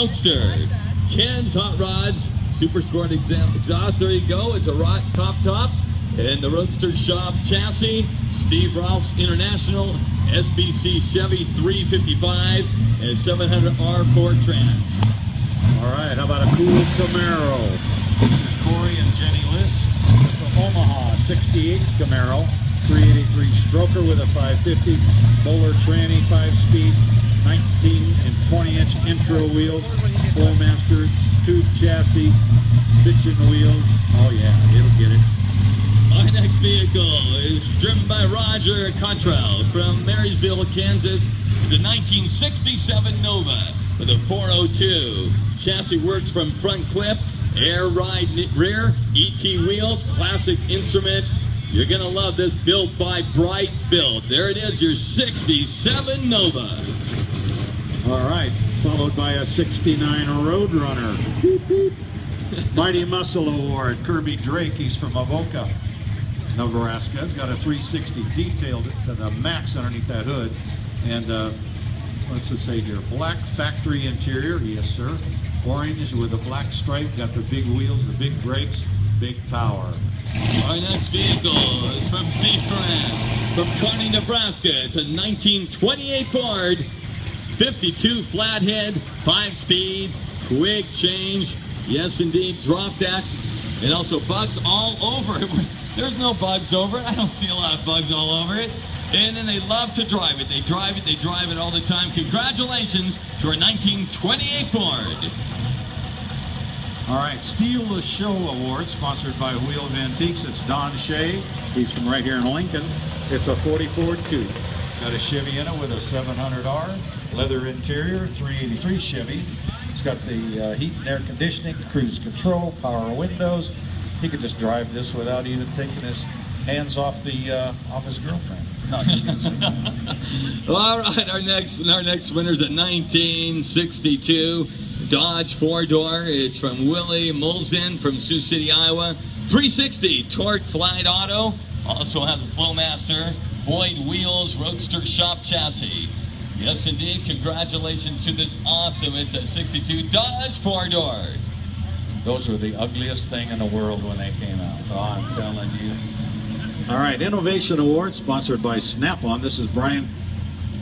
Roadster. Ken's Hot Rods Super Sport exhaust. There you go. It's a rock top. And the Roadster Shop chassis. Steve Ralph's International SBC Chevy 355 and 700R Ford Trans. All right, how about a cool Camaro? This is Corey and Jenny Liss from Omaha, 68 Camaro, 383 stroker with a 550, Bowler tranny, 5-speed, 19 and 20-inch intro wheels, Flowmaster tube chassis, stitching wheels. Oh yeah, it'll get it. Our next vehicle is driven by Roger Cottrell from Marysville, Kansas. It's a 1967 Nova with a 402. Chassis works from front clip, air ride rear, ET wheels, classic instrument. You're going to love this, built by Bright Build. There it is, your 67 Nova. All right, followed by a 69 Roadrunner. Beep, beep. Mighty Muscle Award, Kirby Drake, he's from Avoca, Nebraska. It's got a 360 detailed to the max underneath that hood. And what's it say here? Black factory interior, yes sir. Orange with a black stripe, got the big wheels, the big brakes, big power. Our next vehicle is from Steve Grant from Kearney, Nebraska. It's a 1928 Ford, 52 flathead, 5-speed, quick change. Yes indeed, drop decks, and also bugs all over it. There's no bugs over it. I don't see a lot of bugs all over it. And then they love to drive it. They drive it all the time. Congratulations to our 1928 Ford. All right, Steal the Show Award, sponsored by Wheel of Antiques. It's Don Shea. He's from right here in Lincoln. It's a 44 coupe. Got a Chevy in it with a 700R, leather interior, 383 Chevy. It's got the heat and air conditioning, cruise control, power windows. He could just drive this without even taking his hands off his girlfriend. No, you can see. Well, all right, our next winner's a 1962 Dodge 4-door. It's from Willie Molzen from Sioux City, Iowa. 360 Torque Flight Auto. Also has a Flowmaster, Boyd wheels, Roadster Shop chassis. Yes, indeed. Congratulations to this awesome. It's a 62 Dodge 4-door. Those were the ugliest thing in the world when they came out. Oh, I'm telling you. All right, Innovation Award sponsored by Snap-on. This is Brian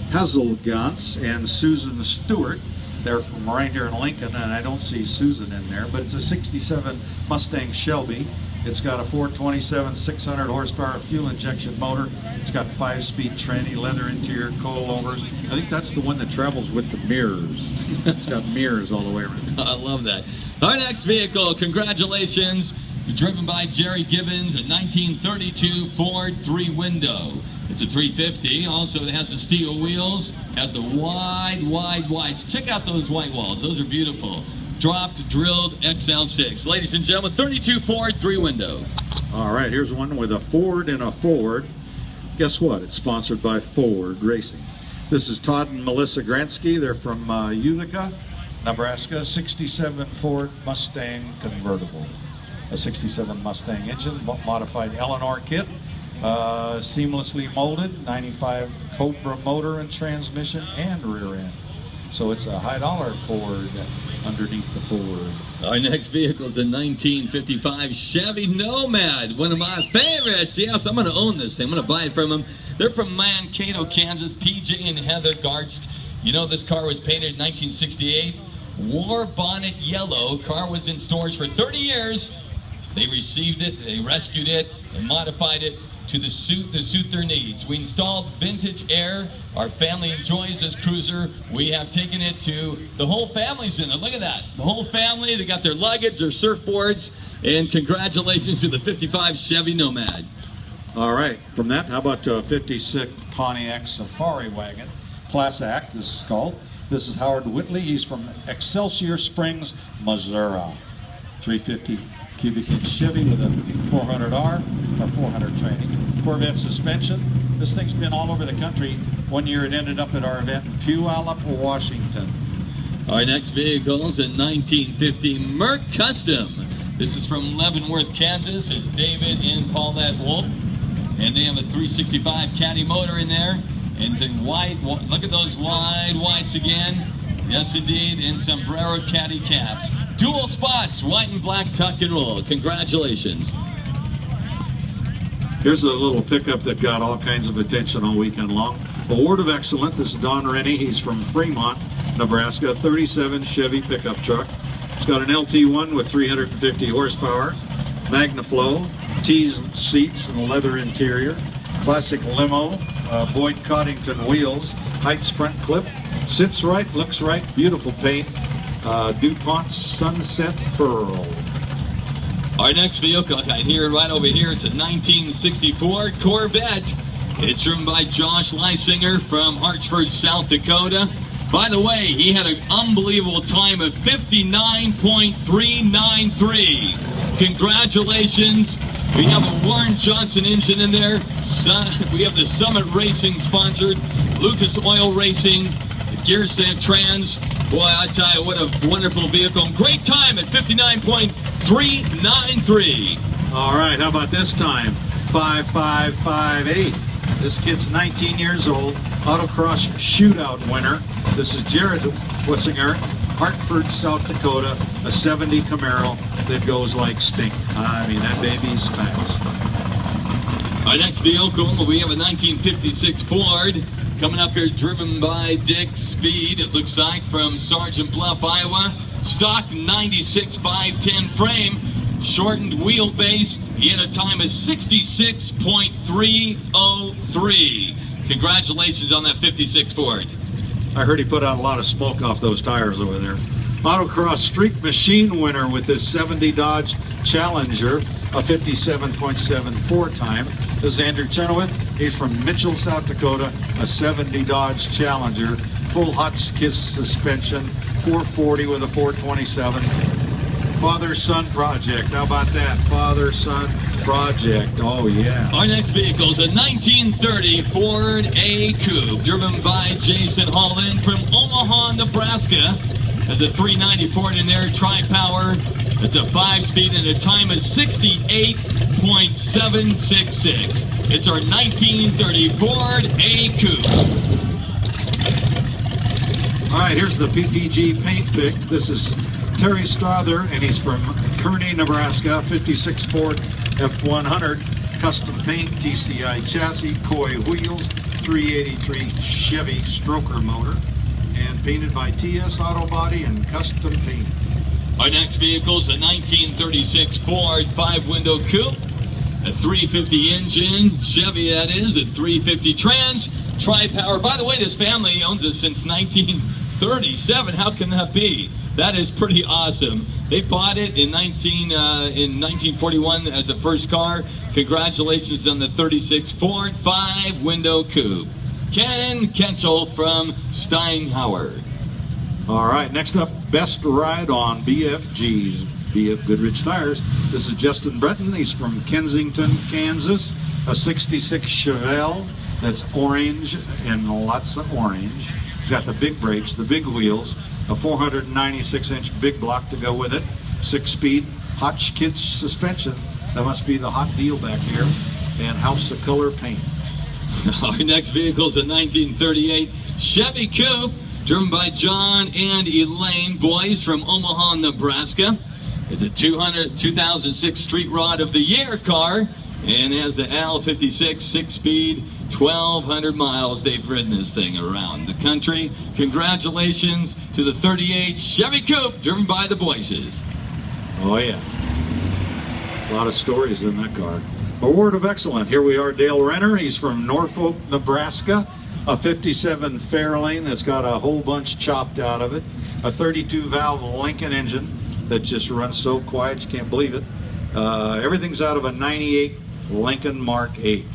Hazelgans and Susan Stewart. They're from right here in Lincoln, and I don't see Susan in there, but it's a 67 Mustang Shelby. It's got a 427 600 horsepower fuel injection motor. It's got 5-speed tranny, leather interior, coilovers. I think that's the one that travels with the mirrors. It's got mirrors all the way around. I love that. Our next vehicle, congratulations, driven by Jerry Gibbons, a 1932 Ford 3-window. It's a 350. Also, it has the steel wheels, has the wide whites. Check out those white walls. Those are beautiful. Dropped, drilled XL6. Ladies and gentlemen, 32 Ford 3-window. All right, here's one with a Ford and a Ford. Guess what? It's sponsored by Ford Racing. This is Todd and Melissa Gransky. They're from Utica, Nebraska. 67 Ford Mustang convertible. A 67 Mustang engine, modified Eleanor kit. Seamlessly molded, 95 Cobra motor and transmission and rear end. So it's a high dollar Ford underneath the Ford. Our next vehicle is a 1955 Chevy Nomad, one of my favorites. Yes, I'm going to own this thing. I'm going to buy it from them. They're from Mankato, Kansas. PJ and Heather Garst. You know, this car was painted in 1968. War bonnet yellow. Car was in storage for 30 years. They received it, they rescued it, and modified it to suit their needs. We installed vintage air. Our family enjoys this cruiser. We have taken it to, the whole family's in it. Look at that. The whole family, they got their luggage, their surfboards, and congratulations to the 55 Chevy Nomad. All right, from that, how about a 56 Pontiac Safari wagon? Class Act, this is called. This is Howard Whitley. He's from Excelsior Springs, Missouri. 350 cubic inch Chevy with a 400R or 400 training. Corvette suspension. This thing's been all over the country. One year it ended up at our event in Puyallup, Washington. Our next vehicle is a 1950 Merc Custom. This is from Leavenworth, Kansas. It's David and Paulette Wolf. And they have a 365 Caddy motor in there. And it's in white. Look at those wide whites again. Yes, indeed, and sombrero caddy caps. Dual spots, white and black tuck and roll. Congratulations. Here's a little pickup that got all kinds of attention all weekend long. Award of Excellence. This is Don Rennie. He's from Fremont, Nebraska. 37 Chevy pickup truck. It's got an LT1 with 350 horsepower. MagnaFlow, T's seats and leather interior. Classic limo, Boyd Coddington wheels. Heights front clip. Sits right, looks right. Beautiful paint. DuPont Sunset Pearl. Our next vehicle, I hear right over here, it's a 1964 Corvette. It's driven by Josh Leisinger from Hartsford, South Dakota. By the way, he had an unbelievable time of 59.393. Congratulations. We have a Warren Johnson engine in there. We have the Summit Racing sponsored, Lucas Oil Racing, Gearset Trans. Boy, I tell you, what a wonderful vehicle. Great time at 59.393. All right, how about this time? 5558. This kid's 19 years old, autocross shootout winner. This is Jared Wissinger, Hartford, South Dakota, a 70 Camaro that goes like stink. I mean, that baby's fast. Our next vehicle, we have a 1956 Ford coming up here, driven by Dick Speed, it looks like, from Sergeant Bluff, Iowa. Stock 96 510 frame, shortened wheelbase. He had a time of 66.303. Congratulations on that 56 Ford. I heard he put out a lot of smoke off those tires over there. Autocross Street Machine winner with this 70 Dodge Challenger, a 57.74 time. This is Andrew Chenoweth. He's from Mitchell, South Dakota, a 70 Dodge Challenger, full Hotchkiss suspension, 440 with a 427. Father-son project. How about that? Father-son project. Oh, yeah. Our next vehicle is a 1930 Ford A Coupe, driven by Jason Holland from Omaha, Nebraska. There's a 390 Ford in there, tri-power. It's a 5-speed and a time of 68.766. It's our 1930 Ford A Coupe. All right, here's the PPG paint pick. This is Terry Strother, and he's from Kearney, Nebraska. 56 Ford F100, custom paint, TCI chassis, Coy wheels, 383 Chevy stroker motor, and painted by TS Autobody and custom paint. Our next vehicle is a 1936 Ford 5-window coupe, a 350 engine, Chevy that is, a 350 trans, tri-power. By the way, this family owns it since 1937. How can that be? That is pretty awesome. They bought it in 1941 as a first car. Congratulations on the 36 Ford 5-window coupe. Ken Kenchel from Steinhauer. All right, next up, best ride on BFGs, BF Goodrich Tires. This is Justin Breton. He's from Kensington, Kansas. A 66 Chevelle that's orange and lots of orange. It's got the big brakes, the big wheels, a 496-inch big block to go with it, 6-speed Hotchkiss suspension. That must be the hot deal back here. And House of Color paint. Our next vehicle is a 1938 Chevy Coupe, driven by John and Elaine Boyce from Omaha, Nebraska. It's a 2006 Street Rod of the Year car, and has the L56 6-speed, 1,200 miles. They've ridden this thing around the country. Congratulations to the 38 Chevy Coupe, driven by the Boyces. Oh yeah, a lot of stories in that car. Award of Excellence. Here we are, Dale Renner. He's from Norfolk, Nebraska. A 57 Fairlane that's got a whole bunch chopped out of it. A 32 valve Lincoln engine that just runs so quiet you can't believe it. Everything's out of a 98 Lincoln Mark 8.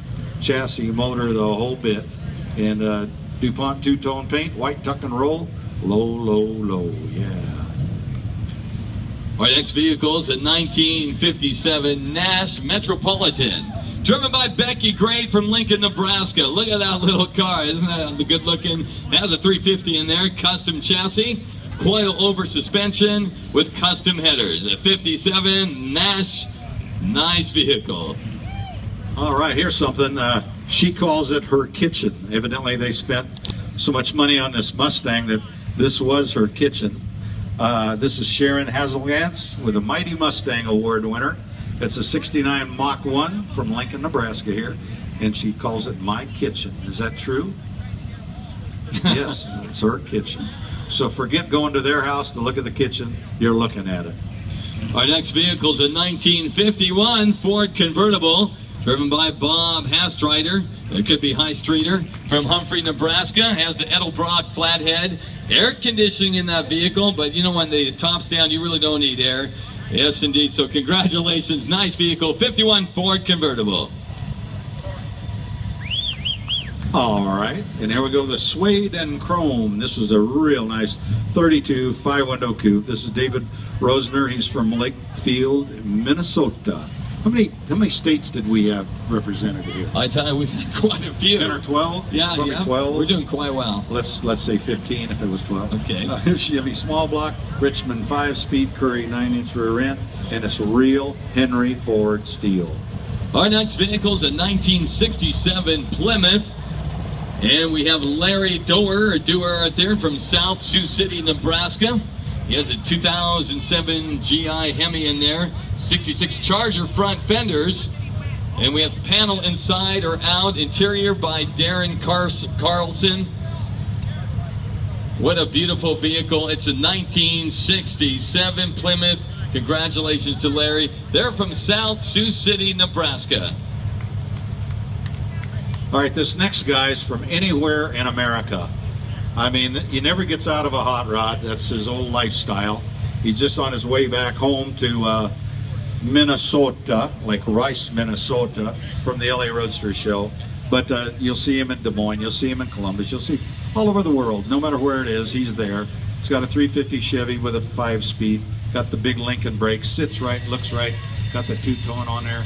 Chassis, motor, the whole bit. And DuPont two-tone paint, white tuck and roll, low, low, low, yeah. Our next vehicle is a 1957 Nash Metropolitan, driven by Becky Gray from Lincoln, Nebraska. Look at that little car, isn't that good looking? It has a 350 in there, custom chassis, coil over suspension with custom headers. A 57 Nash, nice vehicle. All right, here's something. She calls it her kitchen. Evidently they spent so much money on this Mustang that This was her kitchen. This is Sharon Hazelgans with a Mighty Mustang Award winner. It's a 69 Mach 1 from Lincoln, Nebraska here, and she calls it my kitchen. Is that true? Yes, it's her kitchen. So forget going to their house to look at the kitchen. You're looking at it. Our next vehicle is a 1951 Ford convertible, driven by Bob Hastreiter. It could be High Streeter from Humphrey, Nebraska. Has the Edelbrock flathead. Air conditioning in that vehicle, but you know when the top's down, you really don't need air. Yes, indeed. So congratulations. Nice vehicle. 51 Ford convertible. All right, and here we go, the Suede and Chrome. This is a real nice 32 5-window coupe. This is David Rosner. He's from Lakefield, Minnesota. How many states did we have represented here? I tell you, we've had quite a few. 10 or 12? Yeah, probably yeah. 12. We're doing quite well. Let's say 15 if it was 12. Okay. Chevy small block, Richmond 5-speed, Curry 9-inch rear end, and it's real Henry Ford steel. Our next vehicle is a 1967 Plymouth. And we have Larry Doer right there from South Sioux City, Nebraska. He has a 2007 GI Hemi in there, 66 Charger front fenders. And we have panel inside or out, interior by Darren Carlson. What a beautiful vehicle. It's a 1967 Plymouth. Congratulations to Larry. They're from South Sioux City, Nebraska. All right, this next guy's from anywhere in America. I mean, he never gets out of a hot rod. That's his old lifestyle. He's just on his way back home to Minnesota, like Rice, Minnesota, from the LA Roadster Show. But you'll see him in Des Moines, you'll see him in Columbus, you'll see all over the world. No matter where it is, he's there. He's got a 350 Chevy with a 5-speed. Got the big Lincoln brakes, sits right, looks right. Got the two-tone on there.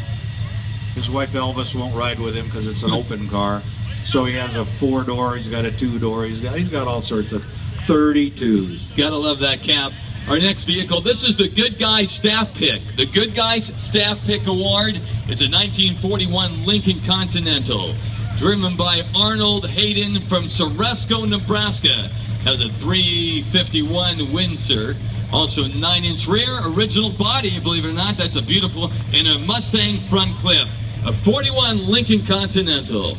His wife Elvis won't ride with him because it's an open car. So he has a 4-door, he's got a 2-door, he's got all sorts of 32s. Gotta love that cap. Our next vehicle, this is the Good Guys Staff Pick. The Good Guys Staff Pick Award. It's a 1941 Lincoln Continental. Driven by Arnold Hayden from Ceresco, Nebraska. Has a 351 Windsor. Also 9-inch rear, original body, believe it or not. That's a beautiful, and a Mustang front clip. A 41 Lincoln Continental.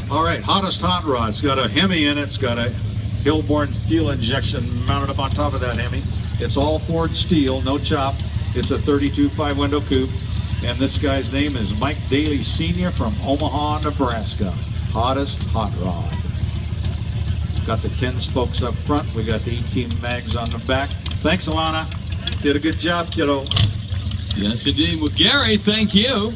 All right, hottest hot rod. It's got a Hemi in it. It's got a Hillborn fuel injection mounted up on top of that Hemi. It's all Ford steel, no chop. It's a 32 5-window coupe. And this guy's name is Mike Daly Sr. from Omaha, Nebraska. Hottest hot rod. Got the 10 spokes up front. We got the 18 mags on the back. Thanks, Alana. Did a good job, kiddo. Yes, indeed. Well, Gary, thank you.